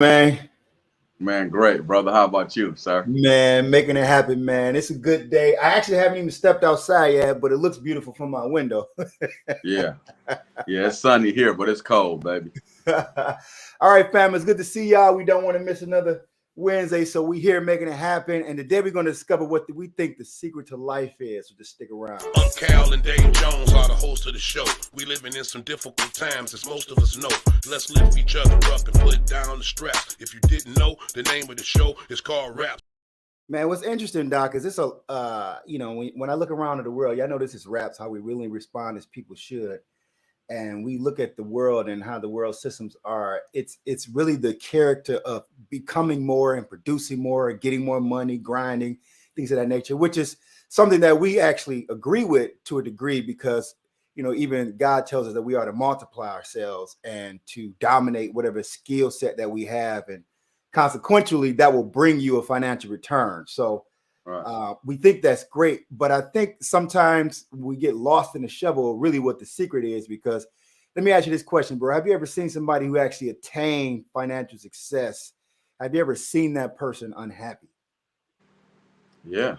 Man, Man, great, brother. How about you, sir? man, making it happen, man. It's a good day. I actually haven't even stepped outside yet, but it looks beautiful from my window. Yeah. Yeah, it's sunny here, but it's cold, baby. All right, fam, it's good to see y'all. We don't want to miss another Wednesday, so we here making it happen. And today we're going to discover what we think the secret to life is. So just stick around. Unc Cal and Dave Jones are the hosts of the show. We living in some difficult times, as most of us know. Let's lift each other up and put down the stress. If you didn't know, the name of the show is called Rap. Man, what's interesting, Doc, is this when I look around at the world, y'all know this is raps, how we really respond as people should. And we look at the world and how the world systems are, it's really the character of becoming more and producing more, getting more money, grinding, things of that nature, which is something that we actually agree with to a degree because even God tells us that we are to multiply ourselves and to dominate whatever skill set that we have, and consequently that will bring you a financial return. So Right. we think that's great, but I think sometimes we get lost in the shovel of really what the secret is. Because let me ask you this question, bro. Have you ever seen somebody who actually attained financial success? Have you ever seen that person unhappy? Yeah.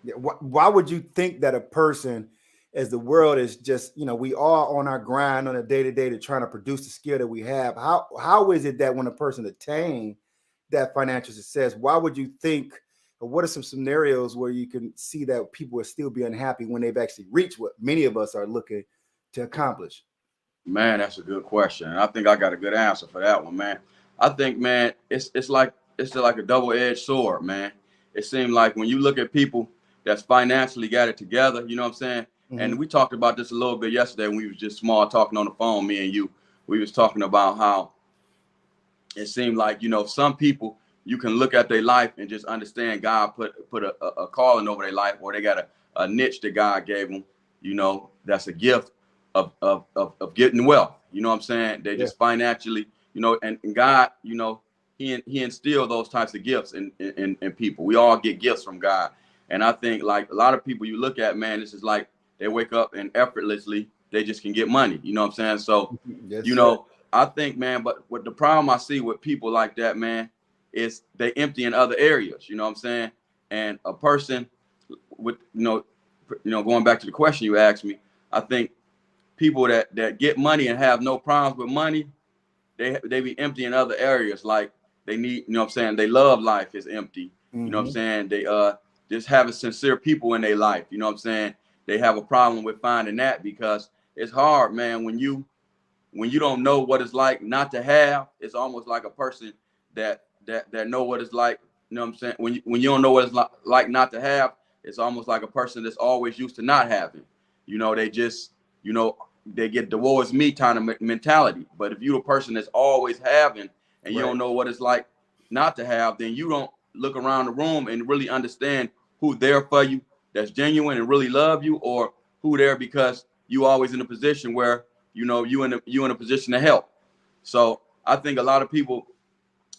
Yeah, why would you think that a person, as the world is just, we are on our grind on a day to day to trying to produce the skill that we have? How is it that when a person attains that financial success, why would you think, or what are some scenarios where you can see that people will still be unhappy when they've actually reached what many of us are looking to accomplish? Man, that's a good question. And I think I got a good answer for that one, man. I think, man, it's like a double-edged sword, man. It seems like when you look at people that's financially got it together, you know what I'm saying? Mm-hmm. And we talked about this a little bit yesterday when we was just small talking on the phone, me and you. We was talking about how it seemed like some people you can look at their life and just understand God put a calling over their life, or they got a niche that God gave them, that's a gift of getting wealth. You know what I'm saying? They Yeah. just financially, and God, he instilled those types of gifts in people. We all get gifts from God. And I think like a lot of people you look at, man, this is like they wake up and effortlessly they just can get money. You know what I'm saying? So, Yes, you sir. know, I think, man, but what the problem I see with people like that, man, is they empty in other areas. You know what I'm saying? And a person with, going back to the question you asked me, I think people that get money and have no problems with money, they be empty in other areas. Like they need, you know what I'm saying? They love life is empty. You know what I'm Mm-hmm. saying? They just having sincere people in their life. You know what I'm saying? They have a problem with finding that because it's hard, man, when you don't know what it's like not to have. It's almost like a person that know what it's like. You know what I'm saying? When you don't know what it's like not to have, it's almost like a person that's always used to not having. They just they get the war is me kind of mentality. But if you're a person that's always having and you Right. don't know what it's like not to have, then you don't look around the room and really understand who there for you, that's genuine and really love you, or who there because you always in a position where you in a position to help. So I think a lot of people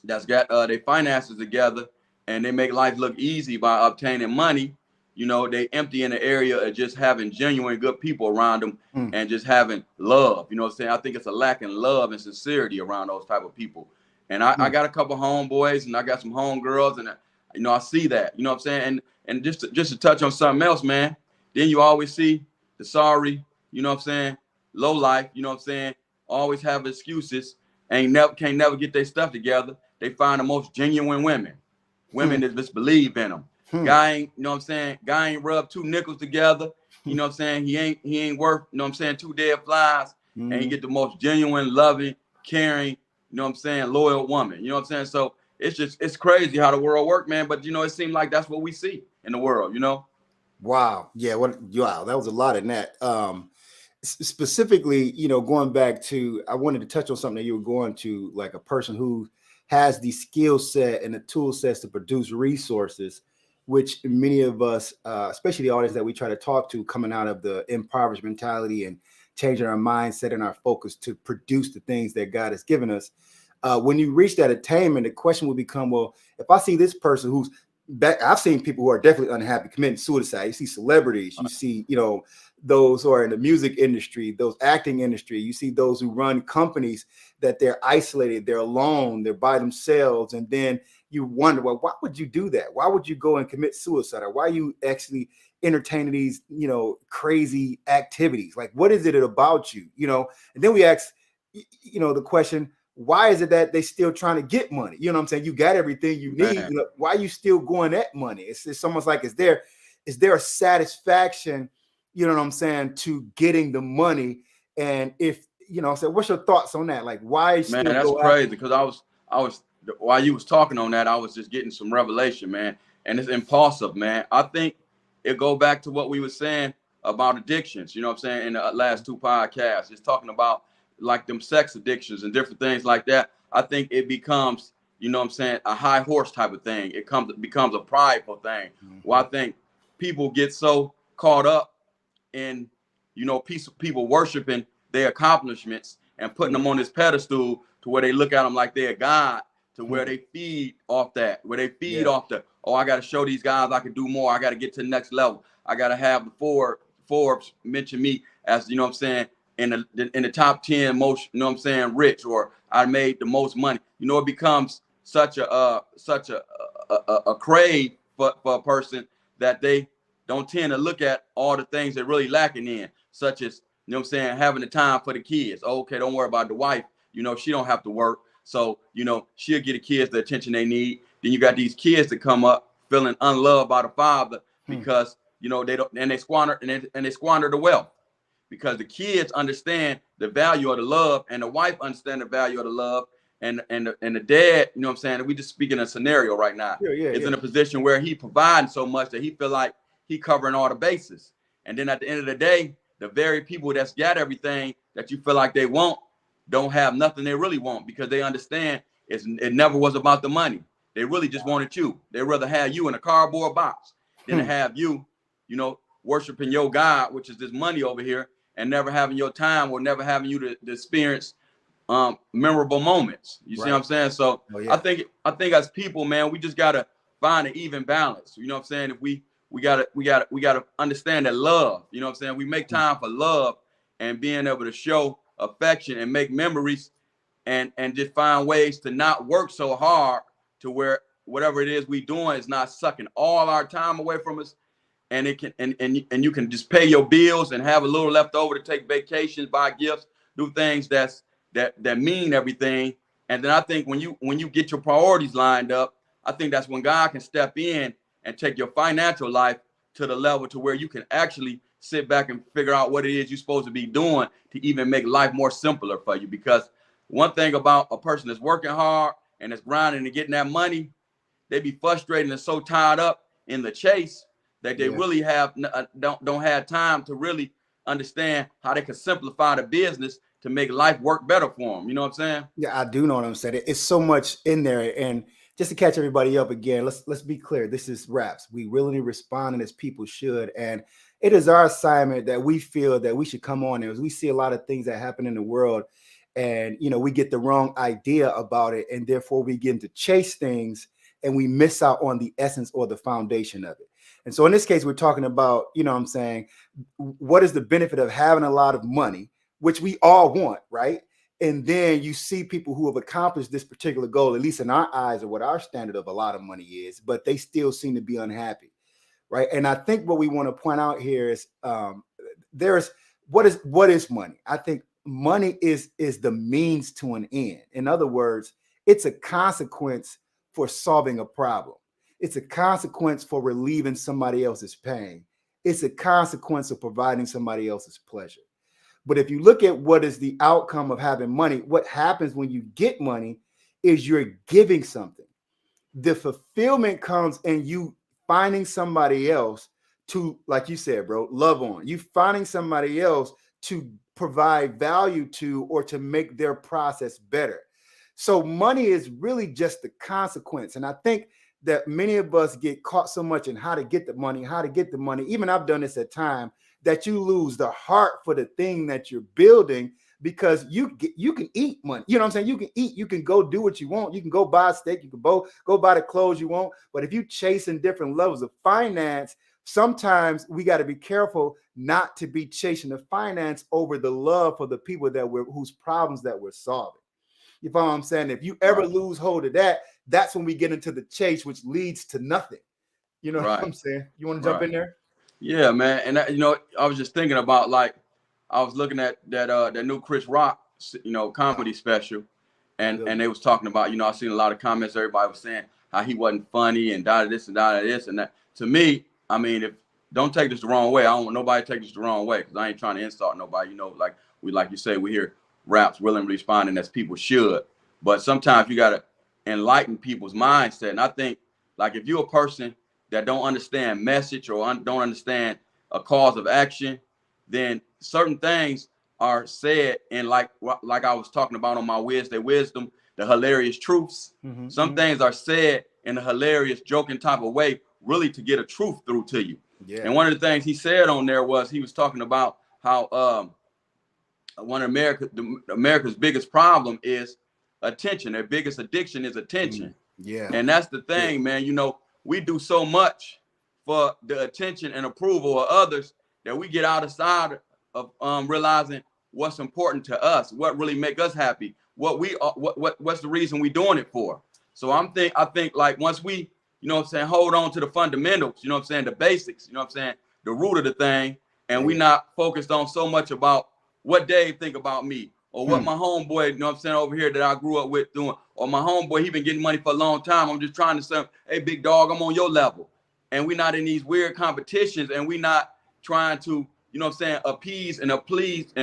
that's got their finances together and they make life look easy by obtaining money. They empty in the area of just having genuine good people around them Mm. and just having love. You know what I'm saying? I think it's a lack in love and sincerity around those type of people. And I Mm. got a couple homeboys and I got some homegirls, and I see that. You know what I'm saying? And just to touch on something else, man. Then you always see the sorry. You know what I'm saying? Low life. You know what I'm saying? Always have excuses. Can't never get their stuff together. They find the most genuine women Hmm. that just believe in them. Hmm. Guy ain't, you know what I'm saying? Guy ain't rubbed two nickels together. You know what I'm saying? He ain't worth, you know what I'm saying, two dead flies. And he Mm. get the most genuine, loving, caring, you know what I'm saying, loyal woman. You know what I'm saying? So it's crazy how the world works, man. But it seems like that's what we see in the world. Wow. Yeah. Wow. That was a lot in that. Specifically, going back to, I wanted to touch on something that you were going to, like a person who has the skill set and the tool sets to produce resources, which many of us, especially the audience that we try to talk to, coming out of the impoverished mentality and changing our mindset and our focus to produce the things that God has given us. When you reach that attainment, the question will become, well, if I see this person who's back, I've seen people who are definitely unhappy committing suicide. You see celebrities, you see, those who are in the music industry, those acting industry, you see those who run companies that they're isolated, they're alone, they're by themselves. And then you wonder, well, why would you do that? Why would you go and commit suicide? Or why are you actually entertaining these, crazy activities? Like, what is it about you? And then we ask, the question, why is it that they still trying to get money? You know what I'm saying? You got everything you need. Why are you still going at money? It's almost like, is there a satisfaction, you know what I'm saying, to getting the money? And if, so what's your thoughts on that? Like, why still man, that's go crazy, after? because I was while you was talking on that, I was just getting some revelation, man. And it's impulsive, man. I think it go back to what we were saying about addictions, you know what I'm saying, in the last 2 podcasts. It's talking about like them sex addictions and different things like that. I think it becomes, you know what I'm saying, a high horse type of thing. It becomes a prideful thing. Well, I think people get so caught up in, people worshiping their accomplishments and putting them on this pedestal to where they look at them like they're God, to where they feed off that, where they feed off the, oh, I got to show these guys I can do more. I got to get to the next level. I got to have the Forbes mention me as, you know what I'm saying, in the top 10 most, you know what I'm saying, rich, or I made the most money. It becomes such a crave for a person that they don't tend to look at all the things they're really lacking in, such as, you know what I'm saying, having the time for the kids. Oh, okay, don't worry about the wife. She don't have to work. So, she'll get the kids the attention they need. Then you got these kids that come up feeling unloved by the father because, they don't, and they squander the wealth, because the kids understand the value of the love, and the wife understand the value of the love, and the dad, you know what I'm saying, we just speaking a scenario right now, is in a position where he providing so much that he feel like he covering all the bases. And then at the end of the day, the very people that's got everything that you feel like they want don't have nothing they really want, because they understand it never was about the money. They really just wanted you. They'd rather have you in a cardboard box than to have you, worshiping your God, which is this money over here, and never having your time, or never having you to experience memorable moments. You see what I'm saying? So I think as people, man, we just gotta find an even balance. You know what I'm saying? If we gotta understand that love, you know what I'm saying? We make time for love and being able to show affection and make memories, and just find ways to not work so hard to where whatever it is we doing is not sucking all our time away from us. And it can, and you can just pay your bills and have a little left over to take vacations, buy gifts, do things that mean everything. And then I think when you get your priorities lined up, I think that's when God can step in and take your financial life to the level to where you can actually sit back and figure out what it is you're supposed to be doing to even make life more simpler for you. Because one thing about a person that's working hard and that's grinding and getting that money, they be frustrated and so tied up in the chase that they really don't have time to really understand how they can simplify the business to make life work better for them. You know what I'm saying? Yeah, I do know what I'm saying. It's so much in there. And just to catch everybody up again, let's be clear. This is Raps. We really responding as people should. And it is our assignment that we feel that we should come on there, as we see a lot of things that happen in the world, and we get the wrong idea about it, and therefore we begin to chase things and we miss out on the essence or the foundation of it. And so in this case, we're talking about, what I'm saying, what is the benefit of having a lot of money, which we all want, right? And then you see people who have accomplished this particular goal, at least in our eyes, or what our standard of a lot of money is, but they still seem to be unhappy, right? And I think what we want to point out here is what is money? I think money is the means to an end. In other words, it's a consequence for solving a problem. It's a consequence for relieving somebody else's pain. It's a consequence of providing somebody else's pleasure. But if you look at what is the outcome of having money, what happens when you get money is you're giving something. The fulfillment comes in you finding somebody else to, like you said, bro, love on. You finding somebody else to provide value to, or to make their process better. So money is really just the consequence. And I think that many of us get caught so much in how to get the money. Even I've done this at times, that you lose the heart for the thing that you're building, because you can eat money. You know what I'm saying? You can eat, you can go do what you want. You can go buy a steak, you can go buy the clothes you want. But if you chasing different levels of finance, sometimes we got to be careful not to be chasing the finance over the love for the people whose problems that we're solving. You follow what I'm saying? If you ever lose hold of that, that's when we get into the chase, which leads to nothing. You know what I'm saying? You want to jump in there? Yeah, man. And that, you know, I was just thinking about, like, I was looking at that new Chris Rock, you know, comedy special, and they was talking about, you know, I seen a lot of comments. Everybody was saying how he wasn't funny and this and this and that. To me, I mean, if don't take this the wrong way. I don't want nobody to take this the wrong way, because I ain't trying to insult nobody. You know, like you say, we hear raps willingly responding as people should, but sometimes you gotta enlighten people's mindset. And I think, like, if you're a person that don't understand message or don't understand a cause of action, then certain things are said in like I was talking about on my Wednesday Wisdom, the hilarious truths. Some things are said in a hilarious, joking type of way, really to get a truth through to you. Yeah. And one of the things he said on there was, he was talking about how one of America's biggest problem is attention. Their biggest addiction is attention. Yeah. And that's the thing, man. You know, we do so much for the attention and approval of others that we get outside of realizing what's important to us, what really make us happy, what's the reason we doing it for. So I think like, once we, you know what I'm saying, hold on to the fundamentals, you know what I'm saying, the basics, you know what I'm saying, the root of the thing, and we not focused on so much about what Dave think about me, or what my homeboy, you know what I'm saying, over here that I grew up with doing, or my homeboy, he been getting money for a long time. I'm just trying to say, hey, big dog, I'm on your level. And we not in these weird competitions, and we not trying to, you know what I'm saying, appease and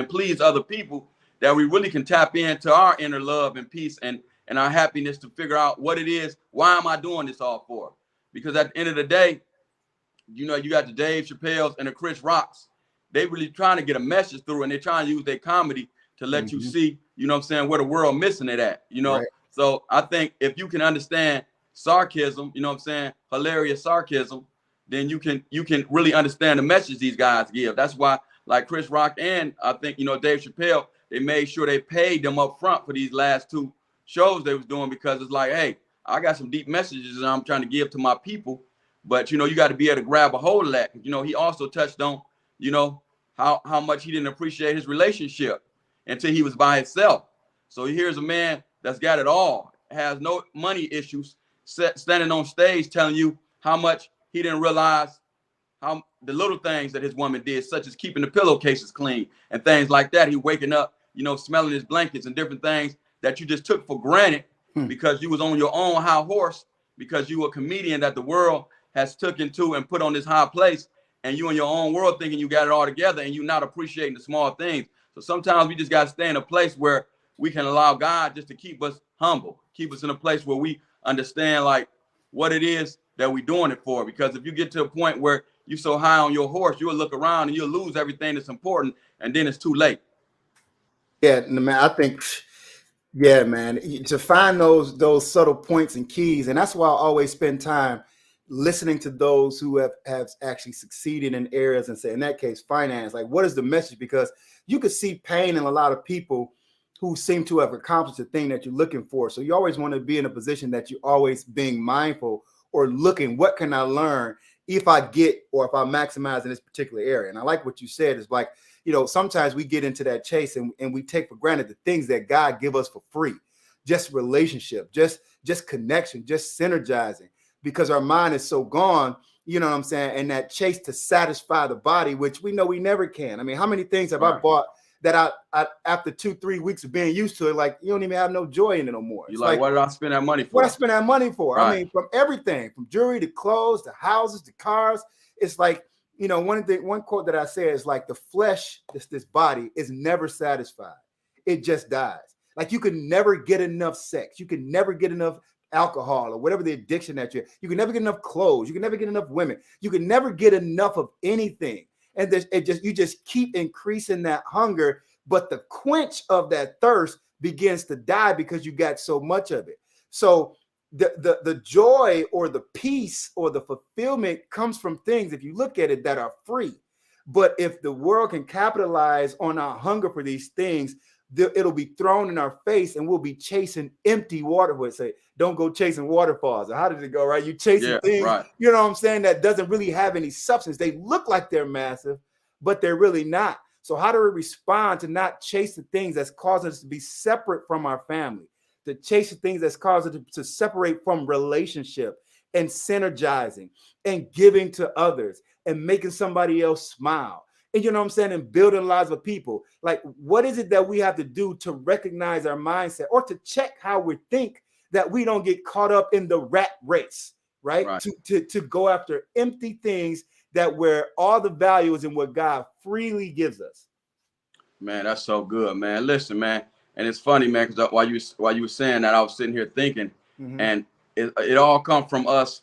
please other people, that we really can tap into our inner love and peace and our happiness to figure out what it is. Why am I doing this all for? Because at the end of the day, you know, you got the Dave Chappelle's and the Chris Rocks. They really trying to get a message through, and they're trying to use their comedy to let you see, you know what I'm saying, where the world missing it at, you know? Right. So I think if you can understand sarcasm, you know what I'm saying, hilarious sarcasm, then you can really understand the message these guys give. That's why, like Chris Rock and I think, you know, Dave Chappelle, they made sure they paid them up front for these last two shows they was doing, because it's like, hey, I got some deep messages that I'm trying to give to my people. But, you know, you got to be able to grab a hold of that. You know, he also touched on, you know, how much he didn't appreciate his relationship until he was by himself. So here's a man that's got it all, has no money issues, standing on stage telling you how much he didn't realize how the little things that his woman did, such as keeping the pillowcases clean and things like that. He waking up, you know, smelling his blankets and different things that you just took for granted because you was on your own high horse, because you were a comedian that the world has took into and put on this high place, and you in your own world thinking you got it all together, and you not appreciating the small things. So sometimes we just got to stay in a place where we can allow God just to keep us humble, keep us in a place where we understand like what it is that we're doing it for. Because if you get to a point where you're so high on your horse, you'll look around and you'll lose everything that's important, and then it's too late. Yeah, man, I think, yeah, man, to find those subtle points and keys. And that's why I always spend time listening to those who have actually succeeded in areas, and say, in that case, finance, like, what is the message? Because you could see pain in a lot of people who seem to have accomplished the thing that you're looking for. So you always want to be in a position that you're always being mindful or looking, what can I learn if I get, or if I maximize in this particular area? And I like what you said, is like, you know, sometimes we get into that chase and we take for granted the things that God give us for free, just relationship, just connection, just synergizing, because our mind is so gone, you know what I'm saying? And that chase to satisfy the body, which we know we never can. I mean, how many things have I bought that I after 2-3 weeks of being used to it, like, you don't even have no joy in it no more. You're like, what did I spend that money for? What I spend that money for? Right. I mean, from everything, from jewelry to clothes to houses to cars. It's like, you know, one quote that I say is like, the flesh, this body, is never satisfied. It just dies. Like, you can never get enough sex. You can never get enough alcohol or whatever the addiction that you can never get enough clothes. You can never get enough women. You can never get enough of anything. And you just keep increasing that hunger, but the quench of that thirst begins to die because you got so much of it. So the joy or the peace or the fulfillment comes from things, if you look at it, that are free. But if the world can capitalize on our hunger for these things, it'll be thrown in our face, and we'll be chasing empty water. Would say, don't go chasing waterfalls. Or how did it go? Right? You chasing things, right, you know what I'm saying, that doesn't really have any substance. They look like they're massive, but they're really not. So how do we respond to not chase the things that's causing us to be separate from our family, to chase the things that's caused us to separate from relationship and synergizing and giving to others and making somebody else smile. And you know what I'm saying? And building lives of people. Like, what is it that we have to do to recognize our mindset or to check how we think, that we don't get caught up in the rat race, right? To go after empty things, that where all the value is in what God freely gives us. Man, that's so good, man. Listen, man. And it's funny, man, because while you were saying that, I was sitting here thinking, and it all comes from us,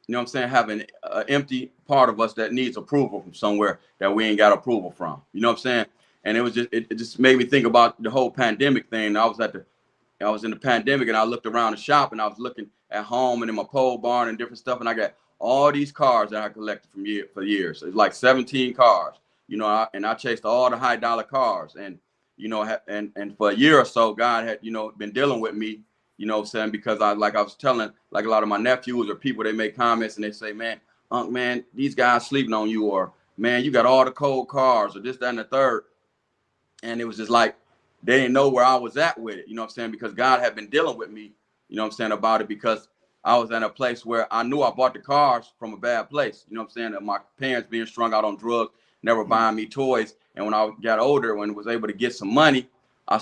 you know what I'm saying, having an empty part of us that needs approval from somewhere that we ain't got approval from. You know what I'm saying? And it just made me think about the whole pandemic thing. I was in the pandemic, and I looked around the shop, and I was looking at home and in my pole barn and different stuff, and I got all these cars that I collected for years. It's like 17 cars, you know, and I chased all the high dollar cars, and you know, and for a year or so, God had, you know, been dealing with me, you know what I'm saying, because I was telling, like, a lot of my nephews or people, they make comments and they say, man, Unc, man, these guys sleeping on you, or man, you got all the cold cars, or this, that, and the third. And it was just like, they didn't know where I was at with it, you know what I'm saying, because God had been dealing with me, you know what I'm saying, about it, because I was in a place where I knew I bought the cars from a bad place, you know what I'm saying, that my parents being strung out on drugs, never buying me toys. And when I got older, when I was able to get some money, I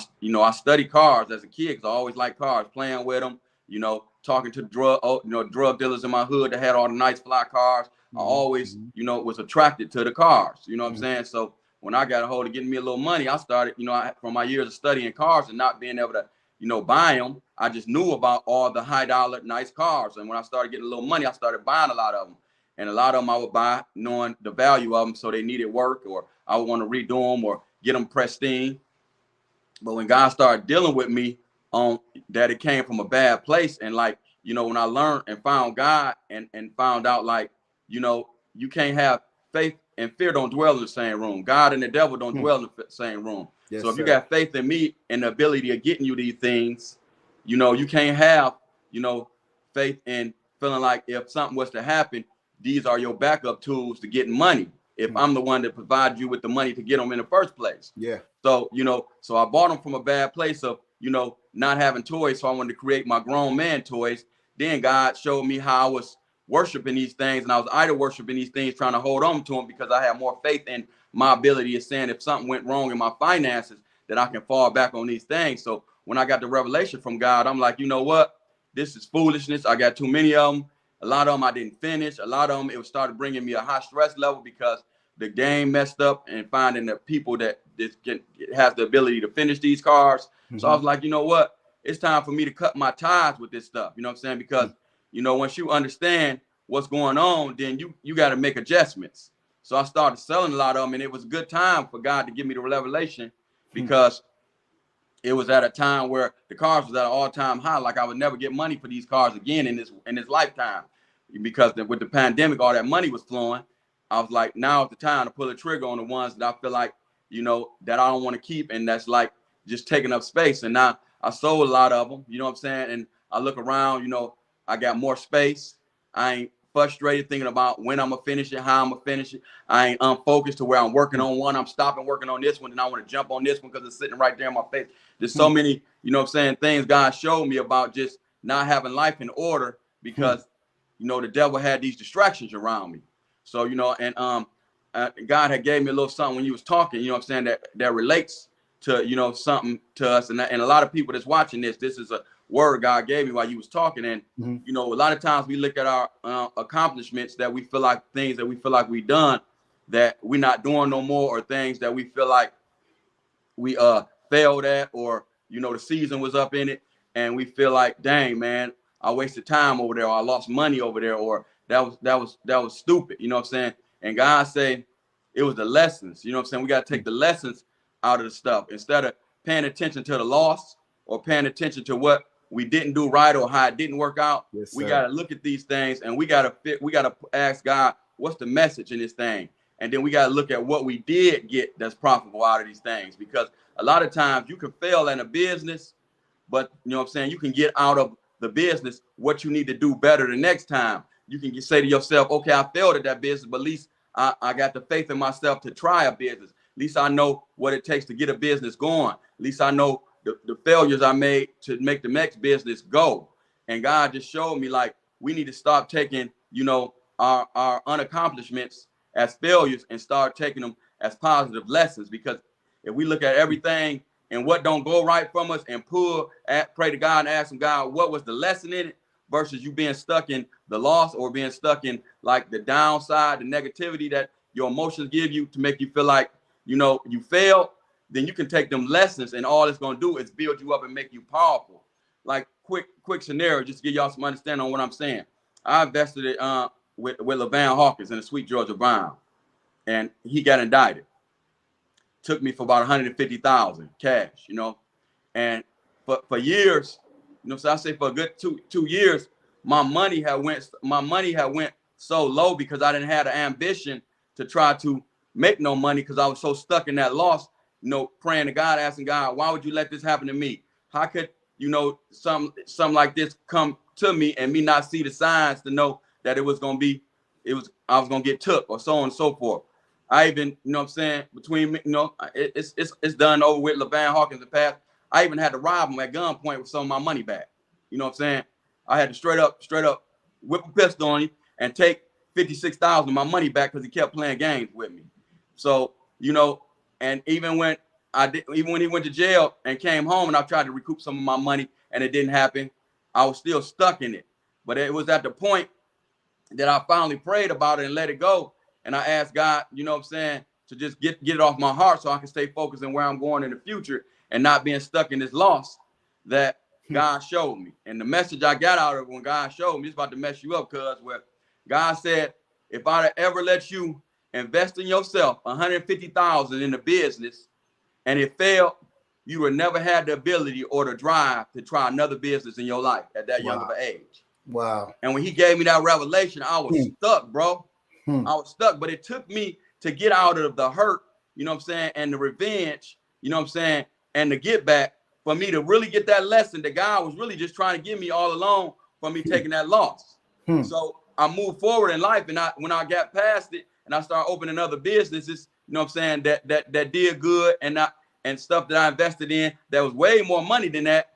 studied cars as a kid, because I always liked cars, playing with them, you know, talking to drug dealers in my hood that had all the nice fly cars. I always, you know, was attracted to the cars, you know what I'm saying? So when I got a hold of getting me a little money, I started, you know, from my years of studying cars and not being able to, you know, buy them, I just knew about all the high dollar, nice cars. And when I started getting a little money, I started buying a lot of them. And a lot of them I would buy knowing the value of them, so they needed work, or I would want to redo them or get them pristine. But when God started dealing with me on that, it came from a bad place. And like, you know, when I learned and found God and found out, like, you know, you can't have faith and fear don't dwell in the same room. God and the devil don't dwell in the same room. Yes, so if you got faith in me and the ability of getting you these things, you know, you can't have, you know, faith in feeling like if something was to happen, these are your backup tools to getting money. If I'm the one that provides you with the money to get them in the first place. Yeah. So, you know, so I bought them from a bad place of, you know, not having toys. So I wanted to create my grown man toys. Then God showed me how I was worshiping these things, and I was idol worshiping these things, trying to hold on to them, because I had more faith in my ability of saying if something went wrong in my finances, that I can fall back on these things. So when I got the revelation from God, I'm like, you know what? This is foolishness. I got too many of them. A lot of them I didn't finish. A lot of them, it started bringing me a high stress level, because the game messed up, and finding the people that has the ability to finish these cars. So I was like, you know what? It's time for me to cut my ties with this stuff. You know what I'm saying? Because, you know, once you understand what's going on, then you got to make adjustments. So I started selling a lot of them, and it was a good time for God to give me the revelation, because it was at a time where the cars was at an all-time high. Like, I would never get money for these cars again in this lifetime, because with the pandemic, all that money was flowing. I was like, now is the time to pull the trigger on the ones that I feel like, you know, that I don't want to keep, and that's like just taking up space. And now I sold a lot of them, you know what I'm saying? And I look around, you know, I got more space. I ain't frustrated thinking about when I'm gonna finish it, how I'm gonna finish it. I ain't unfocused to where I'm working on one, I'm stopping working on this one, and I want to jump on this one because it's sitting right there in my face. There's so many, you know what I'm saying, things God showed me about just not having life in order, because, you know, the devil had these distractions around me. So, you know, and God had gave me a little something when you was talking, you know what I'm saying, that relates to, you know, something to us. And a lot of people that's watching this is a word God gave me while you was talking. And, you know, a lot of times we look at our accomplishments that we feel like, things that we feel like we done that we're not doing no more, or things that we feel like we failed at, or, you know, the season was up in it, and we feel like, dang, man, I wasted time over there, or I lost money over there, or that was stupid, you know what I'm saying? And God said it was the lessons, you know what I'm saying? We got to take the lessons out of the stuff, instead of paying attention to the loss, or paying attention to what we didn't do right, or how it didn't work out. Yes, we got to look at these things, and we got to ask God, what's the message in this thing? And then we got to look at what we did get that's profitable out of these things, because a lot of times you can fail in a business, but you know what I'm saying, you can get out of the business what you need to do better the next time. You can say to yourself, okay, I failed at that business, but at least I got the faith in myself to try a business. At least I know what it takes to get a business going. At least I know the failures I made to make the next business go. And God just showed me like we need to stop taking, you know, our unaccomplishments as failures and start taking them as positive lessons. Because if we look at everything and what don't go right from us and pray to God and ask him, God, what was the lesson in it, versus you being stuck in the loss or being stuck in like the downside, the negativity that your emotions give you to make you feel like, you know, you failed, then you can take them lessons and all it's going to do is build you up and make you powerful. Like quick scenario, just to give y'all some understanding on what I'm saying. I invested it with LaVan Hawkins in the Sweet Georgia Brown, and he got indicted. Took me for about $150,000 cash, you know, and for years, you know, so I say for a good two years, my money had went so low because I didn't have the ambition to try to make no money because I was so stuck in that loss, you know, praying to God, asking God, why would you let this happen to me? How could, you know, something like this come to me and me not see the signs to know that I was gonna get took or so on and so forth. I even, you know what I'm saying, between me, you know, it's done over with LaVan Hawkins in the past. I even had to rob him at gunpoint with some of my money back. You know what I'm saying? I had to straight up whip a pistol on him and take $56,000 of my money back because he kept playing games with me. So, you know, and even when he went to jail and came home and I tried to recoup some of my money and it didn't happen, I was still stuck in it. But it was at the point that I finally prayed about it and let it go. And I asked God, you know what I'm saying, to just get it off my heart so I can stay focused on where I'm going in the future and not being stuck in this loss that God showed me. And the message I got out of it when God showed me, it's about to mess you up, cuz where God said, if I'd ever let you invest in yourself $150,000 in the business and it failed, you would never had the ability or the drive to try another business in your life at that young of an age. Wow. And when he gave me that revelation, I was stuck, bro. I was stuck, but it took me to get out of the hurt, you know what I'm saying, and the revenge, you know what I'm saying, and the get back for me to really get that lesson that God was really just trying to give me all along for me taking that loss. So I moved forward in life, and when I got past it and I started opening other businesses, you know what I'm saying, that did good and stuff that I invested in that was way more money than that,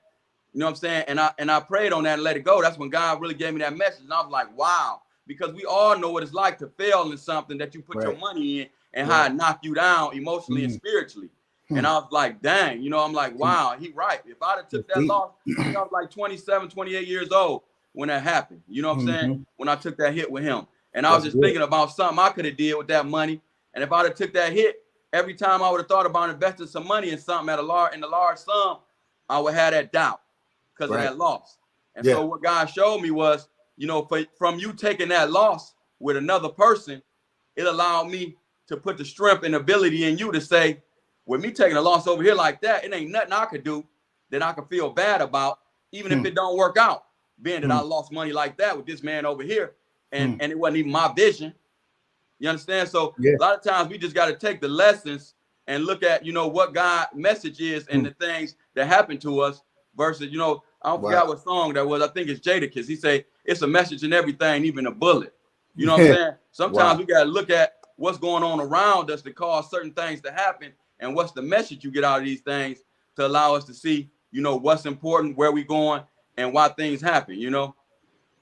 you know what I'm saying, and I prayed on that and let it go. That's when God really gave me that message, and I was like, wow. Because we all know what it's like to fail in something that you put your money in and how it knocked you down emotionally and spiritually. And I was like, dang, you know, I'm like, wow, he right. If I'd have took that loss, I was like 27, 28 years old when that happened. You know what I'm saying? When I took that hit with him. And I was just thinking about something I could have did with that money. And if I'd have took that hit, every time I would have thought about investing some money in something in the large sum, I would have that doubt because of that loss. And so what God showed me was, you know, from you taking that loss with another person, it allowed me to put the strength and ability in you to say, with me taking a loss over here like that, it ain't nothing I could do that I could feel bad about, even if it don't work out, being that I lost money like that with this man over here, and it wasn't even my vision. You understand? So a lot of times we just got to take the lessons and look at, you know, what God's message is and the things that happen to us versus, you know, I don't forget what song that was. I think it's Jadakiss. He say it's a message in everything, even a bullet. You know what I'm saying? Sometimes we got to look at what's going on around us to cause certain things to happen, and what's the message you get out of these things to allow us to see, you know, what's important, where we going, and why things happen. You know?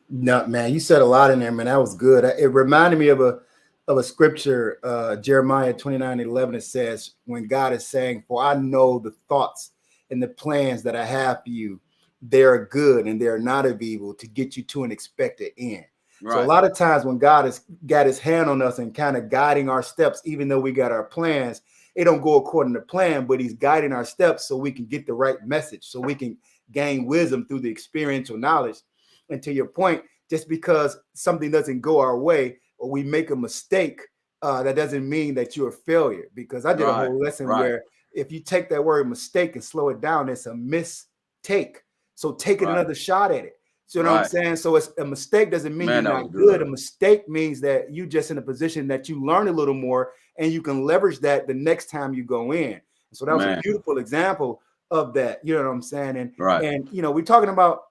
No, man, you said a lot in there, man. That was good. It reminded me of a scripture, Jeremiah 29:11. It says, when God is saying, "For I know the thoughts and the plans that I have for you, they are good and they are not of evil, to get you to an expected end." Right. So a lot of times when God has got his hand on us and kind of guiding our steps, even though we got our plans, it don't go according to plan, but he's guiding our steps so we can get the right message, so we can gain wisdom through the experiential knowledge. And to your point, just because something doesn't go our way or we make a mistake, that doesn't mean that you're a failure. Because I did a whole lesson where if you take that word mistake and slow it down, it's a mistake. So take another shot at it. So you know what I'm saying? So it's a mistake doesn't mean you're not good. A mistake means that you just in a position that you learn a little more and you can leverage that the next time you go in. So that was a beautiful example of that. You know what I'm saying? And you know, we're talking about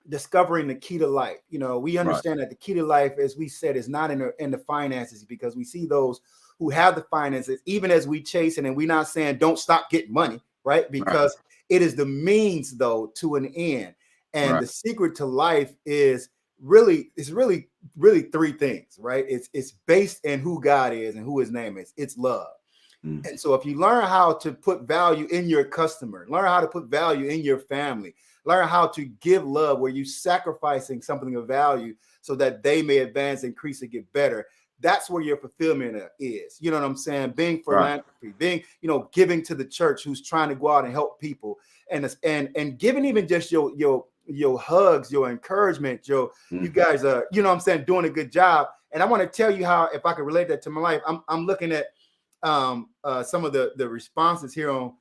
discovering the key to life. You know, we understand that the key to life, as we said, is not in the finances, because we see those who have the finances, even as we chase it, and we're not saying don't stop getting money, right? Because It is the means, though, to an end. And Right. the secret to life is really three things, right? It's based in who God is and who his name is. It's love. And so if you learn how to put value in your customer, learn how to put value in your family, learn how to give love where you're sacrificing something of value so that they may advance, increase, and get better. That's where your fulfillment is. You know what I'm saying? Being philanthropy, being, giving to the church who's trying to go out and help people, and giving even just your hugs, your encouragement, you guys are, doing a good job. And I want to tell you how, if I could relate that to my life, I'm looking at some of the responses here on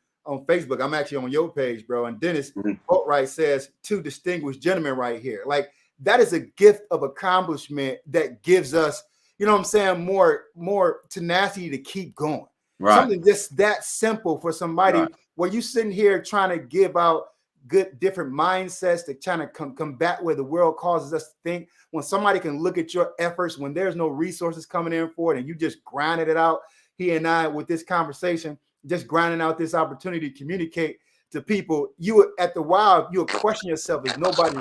Facebook. I'm actually on your page, bro. And Dennis Boatwright says, two distinguished gentlemen right here. Like, that is a gift of accomplishment that gives us, more tenacity to keep going. Right. Something just that simple for somebody where you sitting here trying to give out good different mindsets to trying to combat where the world causes us to think. When somebody can look at your efforts when there's no resources coming in for it and you just grinded it out. He and I, with this conversation, just grinding out this opportunity to communicate to people. You at the while, you'll question yourself if nobody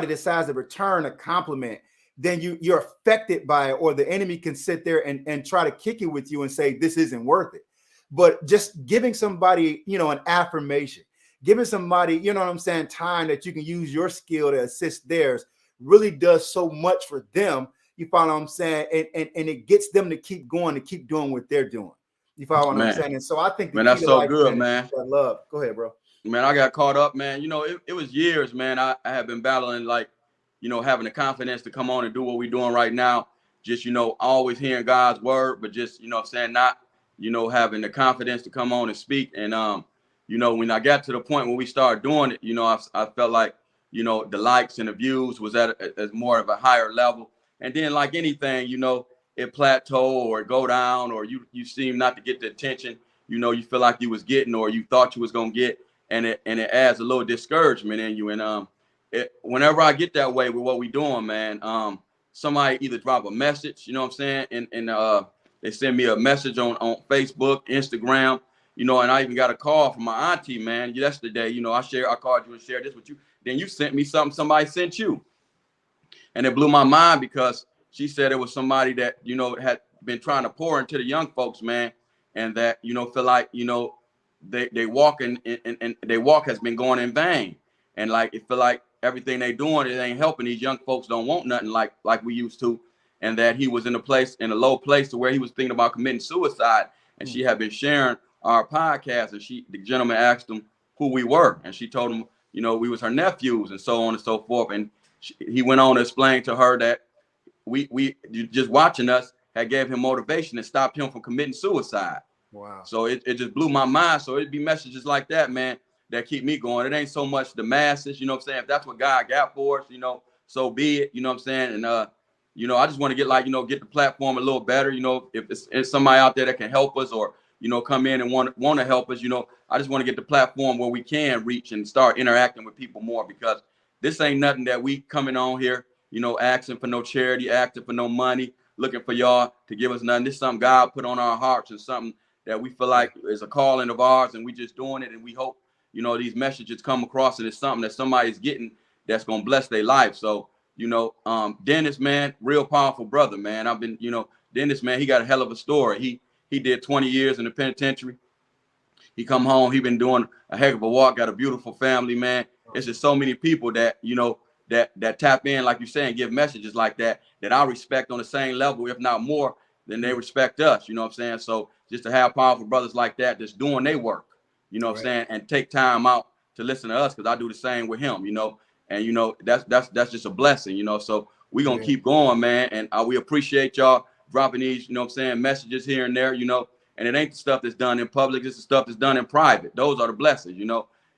decides to return a compliment, then you're affected by it, or the enemy can sit there and try to kick it with you and say, this isn't worth it. But just giving somebody, an affirmation, giving somebody, time that you can use your skill to assist theirs really does so much for them. You follow what I'm saying? And it gets them to keep going, to keep doing what they're doing. You follow what I'm saying? And so I think that's so good, man. Love. Go ahead, bro. Man, I got caught up, man. It was years, man. I have been battling, like, having the confidence to come on and do what we're doing right now. Just, always hearing God's word, but just, not, having the confidence to come on and speak. And, when I got to the point when we started doing it, I felt like, the likes and the views was at more of a higher level. And then, like anything, it plateau or go down, or you seem not to get the attention, you feel like you was getting, or you thought you was going to get. And it adds a little discouragement in you. And whenever I get that way with what we doing, man, somebody either drop a message, and they send me a message on Facebook, Instagram, and I even got a call from my auntie, man, yesterday. I called you and shared this with you. Then you sent me something somebody sent you. And it blew my mind because she said it was somebody that, had been trying to pour into the young folks, man, and that, feel like, they walk and their walk has been going in vain. And like, it feel like everything they doing, it ain't helping. These young folks don't want nothing like we used to. And that he was in a low place to where he was thinking about committing suicide. And she had been sharing our podcast, and the gentleman asked him who we were. And she told him, we was her nephews and so on and so forth. And he went on to explain to her that we just watching us had gave him motivation and stopped him from committing suicide. Wow. So it just blew my mind. So it'd be messages like that, man, that keep me going. It ain't so much the masses, if that's what God got for us, so be it, And, I just want to get get the platform a little better, if it's somebody out there that can help us or, come in and want to help us, I just want to get the platform where we can reach and start interacting with people more, because this ain't nothing that we coming on here, asking for no charity, asking for no money, looking for y'all to give us nothing. This is something God put on our hearts and something that we feel like is a calling of ours, and we just doing it. And we hope, these messages come across, and it's something that somebody's getting that's going to bless their life. So, Dennis, man, real powerful brother, man. I've been, Dennis, man, he got a hell of a story. He did 20 years in the penitentiary. He come home, he been doing a heck of a walk, got a beautiful family, man. It's just so many people that, that tap in, like you say, and give messages like that I respect on the same level, if not more, than they respect us. You know what I'm saying? So just to have powerful brothers like that that's doing their work, what I'm saying, and take time out to listen to us, because I do the same with him, and that's just a blessing, So we're gonna keep going, man. And we appreciate y'all dropping these, messages here and there, and it ain't the stuff that's done in public, it's the stuff that's done in private. Those are the blessings,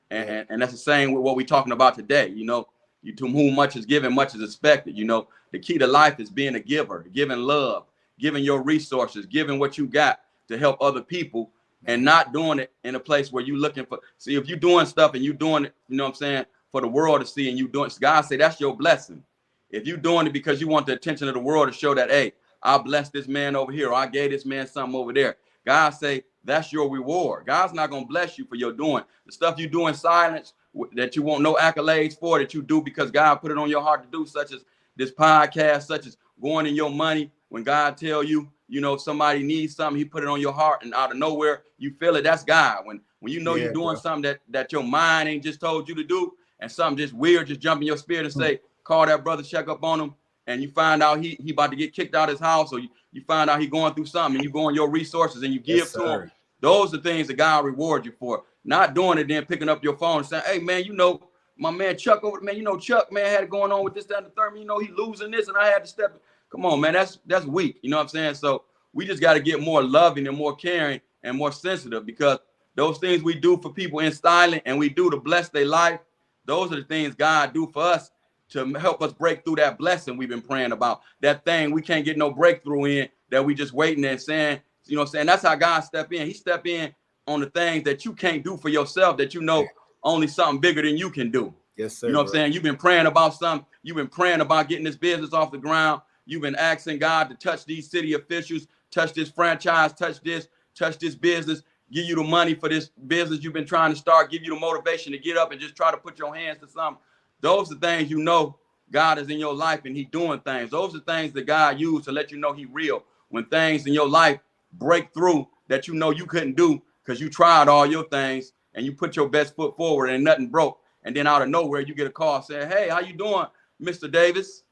and that's the same with what we're talking about today. To whom much is given, much is expected. The key to life is being a giver, giving love, giving your resources, giving what you got to help other people, and not doing it in a place where you looking for. See, if you're doing stuff and you doing it, for the world to see, and you doing, God say that's your blessing. If you doing it because you want the attention of the world to show that, hey, I blessed this man over here, or I gave this man something over there, God say that's your reward. God's not going to bless you for your doing. The stuff you do in silence that you want no accolades for, that you do because God put it on your heart to do, such as this podcast, such as going in your money. When God tell you, you know, somebody needs something, he put it on your heart, and out of nowhere, you feel it. That's God. When you know you're doing something that your mind ain't just told you to do, and something just weird just jump in your spirit and say, call that brother, check up on him, and you find out he about to get kicked out of his house, or you find out he going through something, and you go on your resources and you give to him. Those are things that God rewards you for. Not doing it, then picking up your phone and saying, hey, man, you know, my man Chuck over, man, you know, Chuck, man, had it going on with this, that, and the third, you know, he losing this, and I had to step. Come on, man, that's weak. You know what I'm saying? So we just got to get more loving and more caring and more sensitive, because those things we do for people in silence and we do to bless their life, those are the things God do for us to help us break through that blessing we've been praying about. That thing we can't get no breakthrough in, that we just waiting and saying, you know what I'm saying? That's how God step in. He step in on the things that you can't do for yourself, that you know only something bigger than you can do. Yes, sir. You know what I'm saying? You've been praying about something. You've been praying about getting this business off the ground. You've been asking God to touch these city officials, touch this franchise, touch this business, give you the money for this business you've been trying to start, give you the motivation to get up and just try to put your hands to something. Those are things you know God is in your life and he doing things. Those are things that God used to let you know he real. When things in your life break through that you know you couldn't do because you tried all your things and you put your best foot forward and nothing broke. And then out of nowhere, you get a call saying, hey, how you doing, Mr. Davis?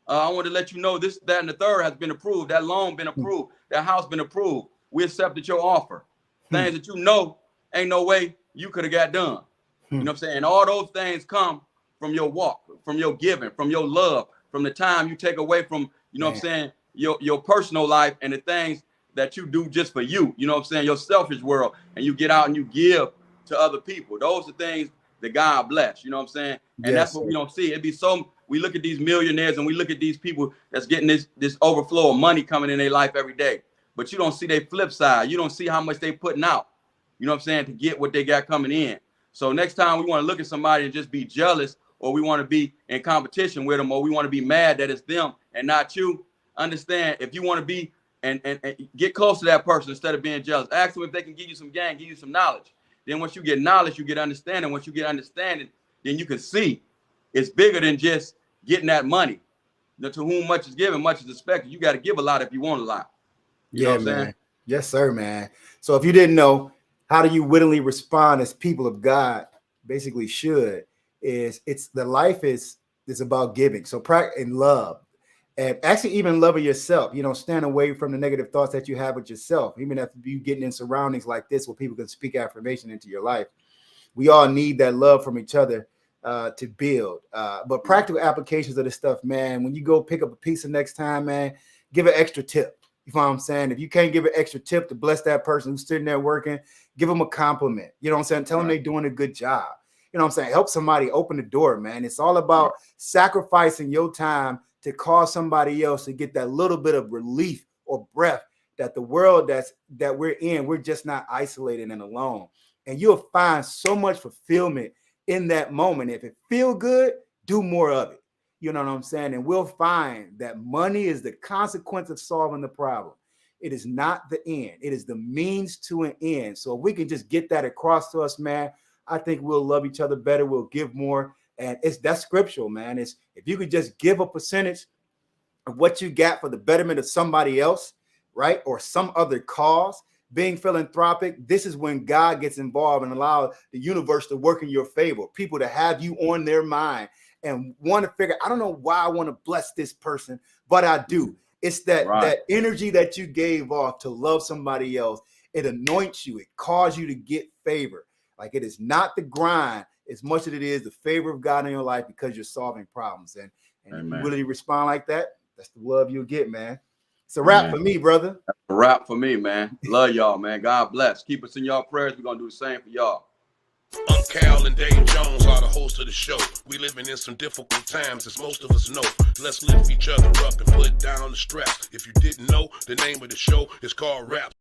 I want to let you know this, that, and the third has been approved. That loan been approved. That house been approved. We accepted your offer. Things that you know ain't no way you could have got done. You know what I'm saying? And all those things come from your walk, from your giving, from your love, from the time you take away from, you know what I'm saying, your personal life and the things that you do just for you. You know what I'm saying? Your selfish world. And you get out and you give to other people. Those are things that God bless. You know what I'm saying? And that's what we don't see. It'd be so. We look at these millionaires and we look at these people that's getting this overflow of money coming in their life every day. But you don't see their flip side. You don't see how much they putting out, you know what I'm saying, to get what they got coming in. So next time we want to look at somebody and just be jealous, or we want to be in competition with them, or we want to be mad that it's them and not you, understand, if you want to be and get close to that person instead of being jealous. Ask them if they can give you some game, give you some knowledge. Then once you get knowledge, you get understanding. Once you get understanding, then you can see it's bigger than just getting that money. To whom much is given, much is expected. You got to give a lot if you want a lot. You know what I'm saying? Yes, sir, man. So if you didn't know, how do you willingly respond as people of God basically should, is it's the life is about giving. So practice in love, and actually even loving yourself. You know, stand away from the negative thoughts that you have with yourself. Even if you getting in surroundings like this where people can speak affirmation into your life. We all need that love from each other to build. But practical applications of this stuff, man, when you go pick up a pizza next time, man, give an extra tip. You know what I'm saying? If you can't give an extra tip to bless that person who's sitting there working, give them a compliment. You know what I'm saying? Tell them they're doing a good job. You know what I'm saying? Help somebody open the door, man. It's all about sacrificing your time to cause somebody else to get that little bit of relief or breath that the world that we're in, we're just not isolated and alone. And you'll find so much fulfillment in that moment. If it feel good, do more of it. You know what I'm saying? And we'll find that money is the consequence of solving the problem. It is not the end. It is the means to an end. So if we can just get that across to us, man, I think we'll love each other better. We'll give more. And that's scriptural, man. It's if you could just give a percentage of what you got for the betterment of somebody else, right? Or some other cause, being philanthropic, this is when God gets involved and allow the universe to work in your favor. People to have you on their mind and want to figure, I don't know why I want to bless this person, but I do. It's that energy that you gave off to love somebody else. It anoints you. It calls you to get favor. Like it is not the grind as much as it is the favor of God in your life because you're solving problems. And if you really respond like that, that's the love you'll get, man. It's a wrap for me, brother. A wrap for me, man. Love y'all, man. God bless. Keep us in y'all prayers. We're going to do the same for y'all. Cal and Dave Jones are the hosts of the show. We living in some difficult times, as most of us know. Let's lift each other up and put down the stress. If you didn't know, the name of the show is called Rap.